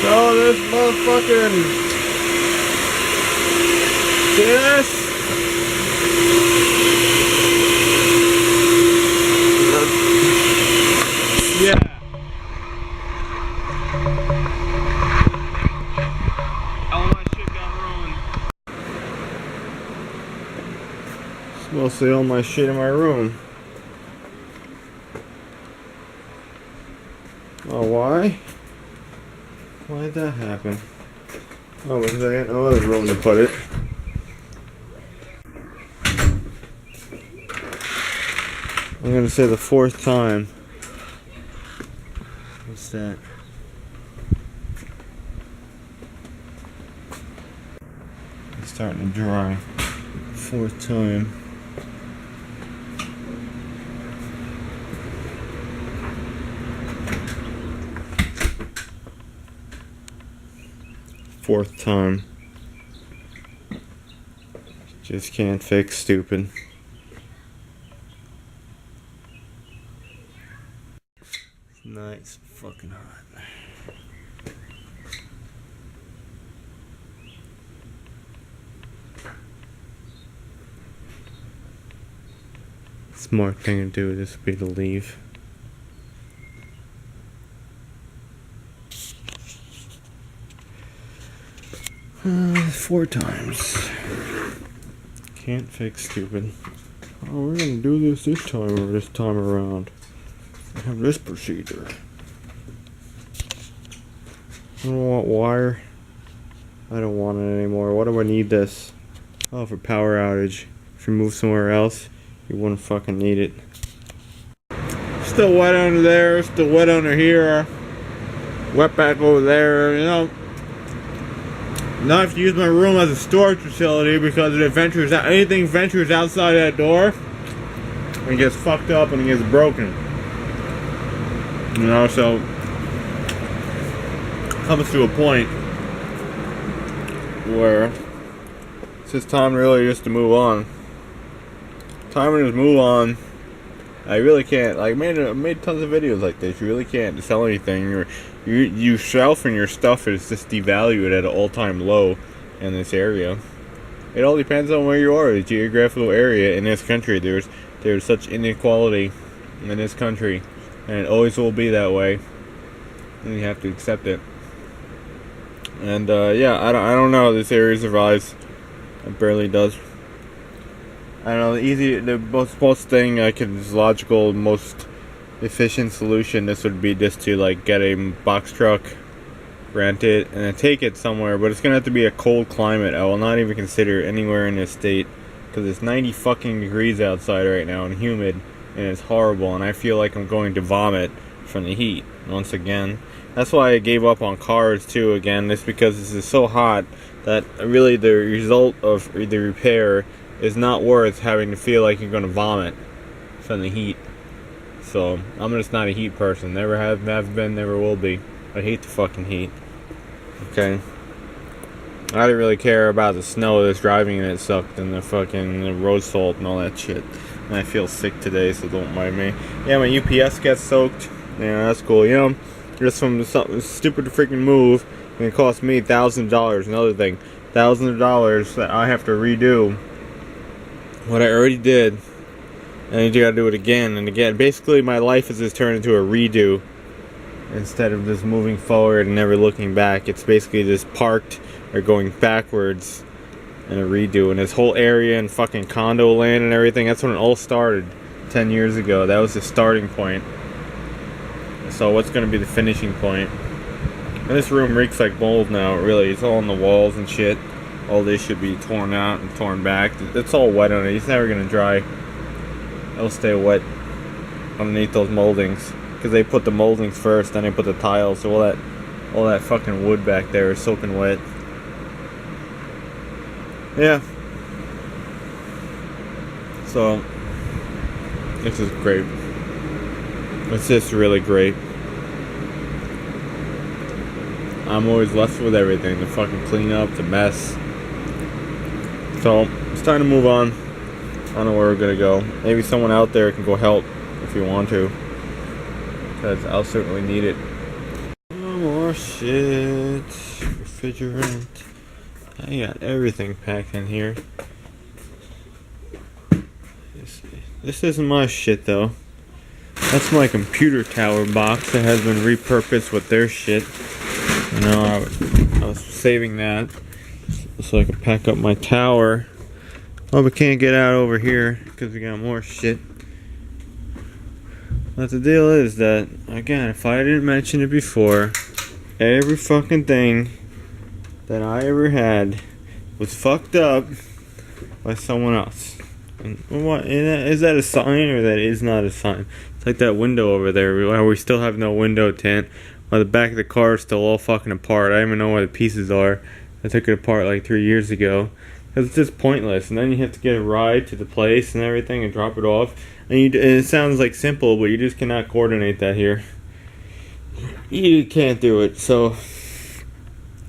Oh, this motherfucking. See this? Yeah. All my shit got ruined. It's mostly all my shit in my room. Oh, why? Why did that happen? Oh, because I got no other room to put it. I'm gonna say the fourth time. What's that? It's starting to dry. Fourth time. Fourth time. Just can't fix stupid. It's nice, fucking hot. Smart thing to do would just be to leave. Four times. Can't fix stupid. Oh, we're gonna do this time around. I have this procedure. I don't want wire. I don't want it anymore. Why do I need this? Oh, for power outage. If you move somewhere else, you wouldn't fucking need it. Still wet under there, still wet under here. Wet back over there, you know. Now I have to use my room as a storage facility because if it ventures out, anything ventures outside that door, it gets fucked up and it gets broken. You know, so it comes to a point where it's just time really just to move on. Time to just move on. I really can't. Like, I made tons of videos like this. You really can't sell anything. Yourself and your stuff is just devalued at an all-time low in this area. It all depends on where you are, the geographical area in this country. There's such inequality in this country, and it always will be that way. And you have to accept it. And yeah, I don't know how this area survives. It barely does. I don't know, the most thing I could, is logical, most efficient solution, this would be just to like get a box truck, rent it, and then take it somewhere, but it's gonna have to be a cold climate. I will not even consider anywhere in this state, because it's 90 fucking degrees outside right now, and humid, and it's horrible, and I feel like I'm going to vomit from the heat, once again. That's why I gave up on cars too, again, just because this is so hot, that really the result of the repair is not worth having to feel like you're going to vomit from the heat. So, I'm just not a heat person. Never have been, never will be. I hate the fucking heat. Okay? I didn't really care about the snow that's driving in it sucked and the road salt and all that shit. And I feel sick today, so don't mind me. Yeah, my UPS gets soaked. Yeah, that's cool. You know, just from some stupid freaking move, and it cost me $1,000. Another thing, $1,000 that I have to redo what I already did, and you gotta do it again and again. Basically, my life has just turned into a redo instead of just moving forward and never looking back. It's basically just parked or going backwards in a redo. And this whole area and fucking condo land and everything, that's when it all started 10 years ago. That was the starting point. So what's gonna be the finishing point? And this room reeks like mold now, really. It's all on the walls and shit. All this should be torn out and torn back. It's all wet on it. It's never gonna dry. It'll stay wet underneath those moldings, because they put the moldings first, then they put the tiles. So all that fucking wood back there is soaking wet. Yeah. So this is great. It's just really great. I'm always left with everything, the fucking clean up, the mess. So, it's time to move on. I don't know where we're gonna go. Maybe someone out there can go help if you want to, because I'll certainly need it. No more shit. Refrigerant. I got everything packed in here. This isn't my shit though. That's my computer tower box that has been repurposed with their shit. You know, I was saving that so I could pack up my tower. Oh, we can't get out over here because we got more shit. But the deal is that, again, if I didn't mention it before, every fucking thing that I ever had was fucked up by someone else. And what is that a sign or that is not a sign? It's like that window over there where we still have no window tint, while the back of the car is still all fucking apart. I don't even know where the pieces are. I took it apart like 3 years ago. Because it's just pointless. And then you have to get a ride to the place and everything and drop it off. And it sounds like simple, but you just cannot coordinate that here. You can't do it. So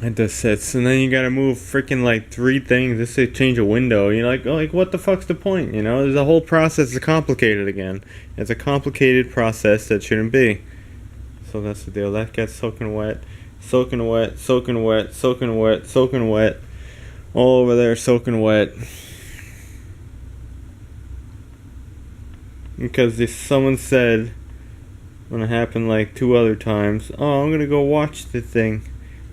it just sits. And then you gotta move freaking like 3 things just to change a window. You're like, what the fuck's the point? You know, the whole process is complicated again. It's a complicated process that shouldn't be. So that's the deal. That gets soaking wet. Soaking wet, soaking wet, soaking wet, soaking wet. All over there soaking wet. Because if someone said, when it happened like 2 other times, oh, I'm gonna go watch the thing.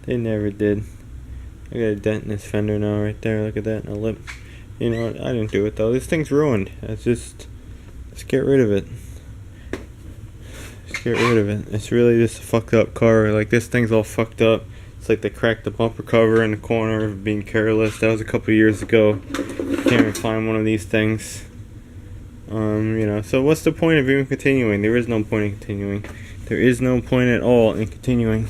They never did. I got a dent in this fender now right there. Look at that, in the lip. You know what? I didn't do it though. This thing's ruined. Let's get rid of it. Just get rid of it. It's really just a fucked up car. Like, this thing's all fucked up. It's like they cracked the bumper cover in the corner of being careless. That was a couple of years ago. Can't even find one of these things. You know, so what's the point of even continuing? There is no point in continuing. There is no point at all in continuing.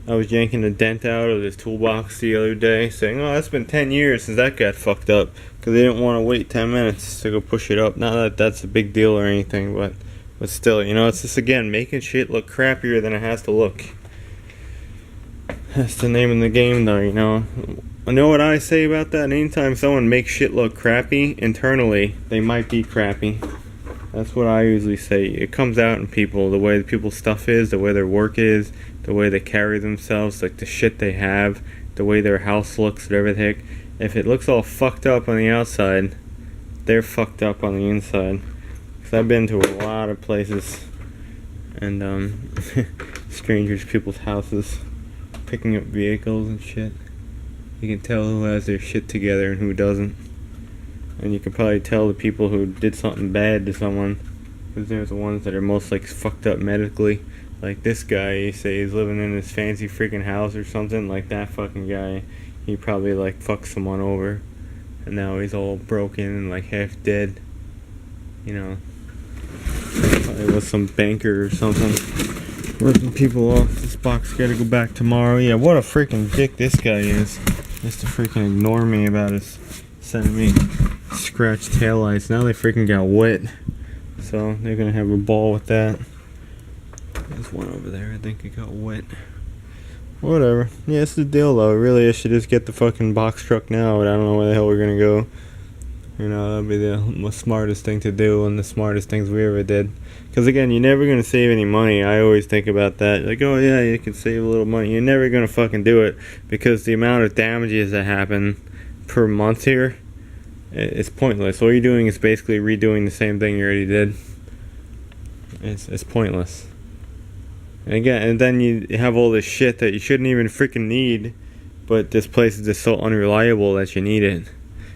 I was yanking the dent out of this toolbox the other day, saying, oh, it's been 10 years since that got fucked up, because they didn't want to wait 10 minutes to go push it up. Not that that's a big deal or anything, but still, you know, it's just, again, making shit look crappier than it has to look. That's the name of the game, though, you know. I know what I say about that. Anytime someone makes shit look crappy internally, they might be crappy. That's what I usually say. It comes out in people, the way people's stuff is, the way their work is, the way they carry themselves, like the shit they have, the way their house looks, whatever the heck. If it looks all fucked up on the outside, they're fucked up on the inside. Because I've been to a lot of places, and strangers, people's houses, picking up vehicles and shit. You can tell who has their shit together and who doesn't. And you can probably tell the people who did something bad to someone, because they're the ones that are most like fucked up medically. Like this guy, you say he's living in this fancy freaking house or something. Like that fucking guy, he probably like fucked someone over, and now he's all broken and like half dead. You know, probably was some banker or something ripping people off. This box gotta go back tomorrow. Yeah, what a freaking dick this guy is. Just to freaking ignore me about his sending me scratched taillights. Now they freaking got wet, so they're gonna have a ball with that. There's one over there, I think it got wet. Whatever. Yeah, it's the deal though. Really, I should just get the fucking box truck now, but I don't know where the hell we're gonna go. You know, that'd be the smartest thing to do, and the smartest things we ever did. Because again, you're never gonna save any money. I always think about that. Like, oh yeah, you can save a little money. You're never gonna fucking do it, because the amount of damages that happen per month here, it's pointless. All you're doing is basically redoing the same thing you already did. It's pointless. And again, and then you have all this shit that you shouldn't even freaking need, but this place is just so unreliable that you need it.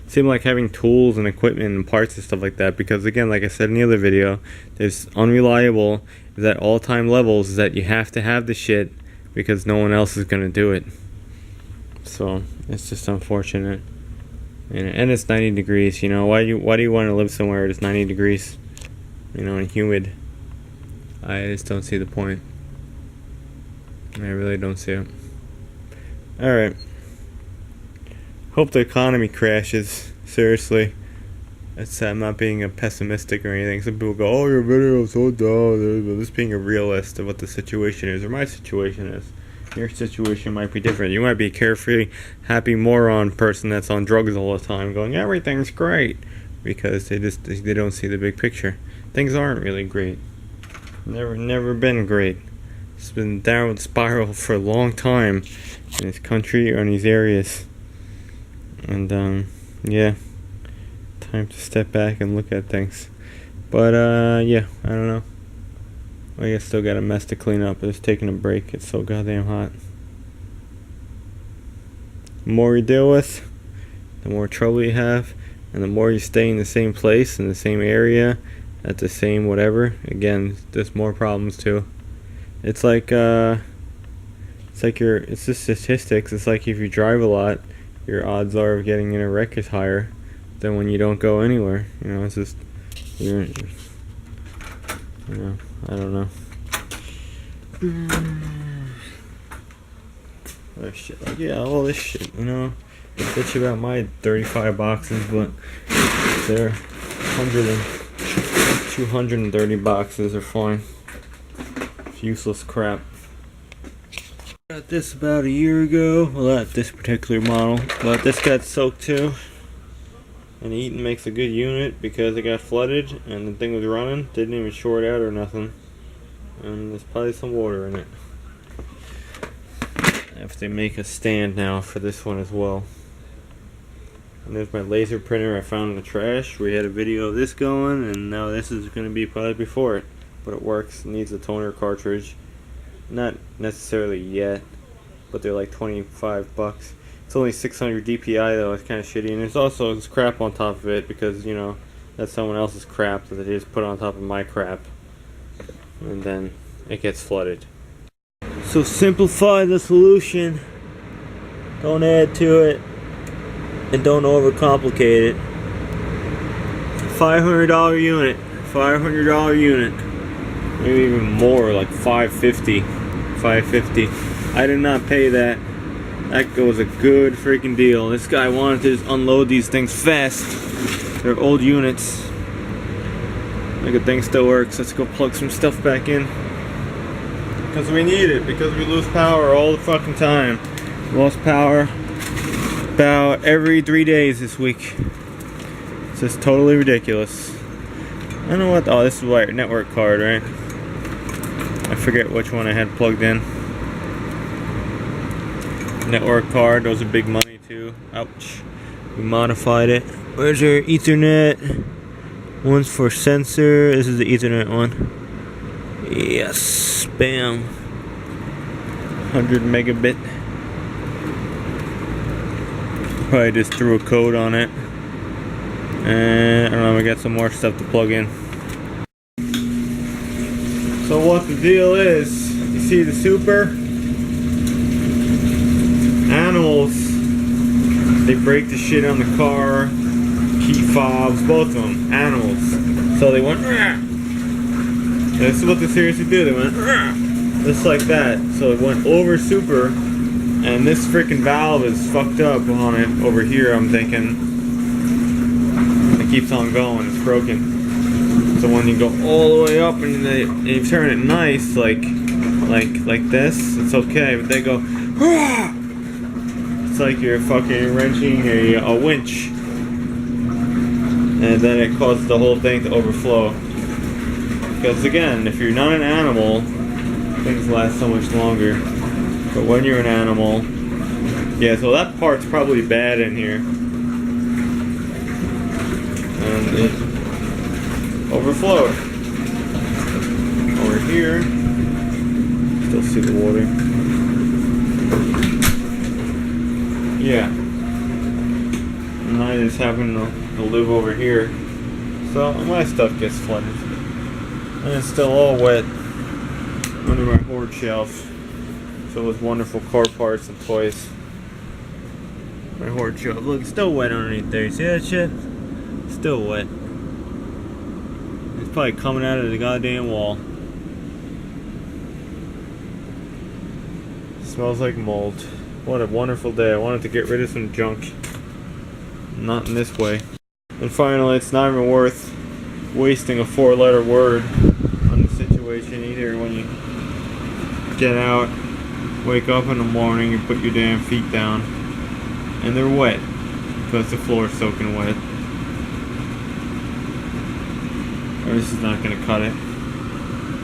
It seems like having tools and equipment and parts and stuff like that, because again, like I said in the other video, there's unreliable is at all-time levels, is that you have to have the shit because no one else is gonna do it. So it's just unfortunate. And it's 90 degrees, you know. Why do you want to live somewhere that's 90 degrees, you know, and humid? I just don't see the point. I really don't see it. Alright. Hope the economy crashes. Seriously. I'm not being a pessimistic or anything. Some people go, oh, your video is so dumb. But just being a realist of what the situation is, or my situation is. Your situation might be different. You might be a carefree, happy moron person that's on drugs all the time going, everything's great. Because they don't see the big picture. Things aren't really great. Never been great. It's been downward spiral for a long time in this country or in these areas. And yeah, time to step back and look at things. But yeah, I don't know. I guess still got a mess to clean up. It's taking a break. It's so goddamn hot. The more you deal with, the more trouble you have, and the more you stay in the same place, in the same area, at the same whatever. Again, there's more problems too. It's like it's just statistics. It's like if you drive a lot, your odds are of getting in a wreck is higher than when you don't go anywhere. You know, it's just I don't know. Other shit, like, yeah, all this shit, you know. I bitch about my 35 boxes, but they're 100 and 230 boxes are fine. It's useless crap. Got this about a year ago. Well, not this particular model, but this got soaked too. And Eaton makes a good unit because it got flooded and the thing was running. Didn't even short out or nothing. And there's probably some water in it. I have to make a stand now for this one as well. And there's my laser printer I found in the trash. We had a video of this going, and now this is going to be probably before it. But it works. It needs a toner cartridge. Not necessarily yet, but they're like 25 bucks. It's only 600 DPI though. It's kind of shitty, and there's also this crap on top of it because, you know, that's someone else's crap that they just put on top of my crap, and then it gets flooded. So simplify the solution. Don't add to it, and don't overcomplicate it. $500 unit. $500 unit. Maybe even more, like $550. I did not pay that. That was a good freaking deal. This guy wanted to just unload these things fast. They're old units. The good thing still works. Let's go plug some stuff back in. Because we need it. Because we lose power all the fucking time. Lost power about every 3 days this week. It's just totally ridiculous. I don't know what. Oh, this is my network card, right? I forget which one I had plugged in. Network card, those are big money too. Ouch. We modified it. Where's your Ethernet? One's for sensor. This is the Ethernet one. Yes. Bam. 100 megabit. Probably just threw a code on it. And I don't know, we got some more stuff to plug in. So what the deal is, you see the super? Animals, they break the shit on the car, key fobs, both of them, animals. So they went, rah! This is what they seriously do, they went, rah! Just like that. So it went over super, and this freaking valve is fucked up on it over here, I'm thinking. It keeps on going, it's broken. So when you go all the way up and you turn it nice, like this, it's okay. But they go, rah! It's like you're fucking wrenching a winch, and then it causes the whole thing to overflow. Because again, if you're not an animal, things last so much longer. But when you're an animal, yeah. So that part's probably bad in here, and it overflowed. Over here, still see the water. Yeah, and I just happen to live over here, so my stuff gets flooded, and it's still all wet under my hoard shelf. So those wonderful car parts and toys. My hoard shelf, look, it's still wet underneath there. You see that shit? Still wet. It's probably coming out of the goddamn wall. It smells like mold. What a wonderful day. I wanted to get rid of some junk. Not in this way. And finally, it's not even worth wasting a 4-letter word on the situation either. When you get out, wake up in the morning, you put your damn feet down, and they're wet because the floor is soaking wet. Or this is not going to cut it.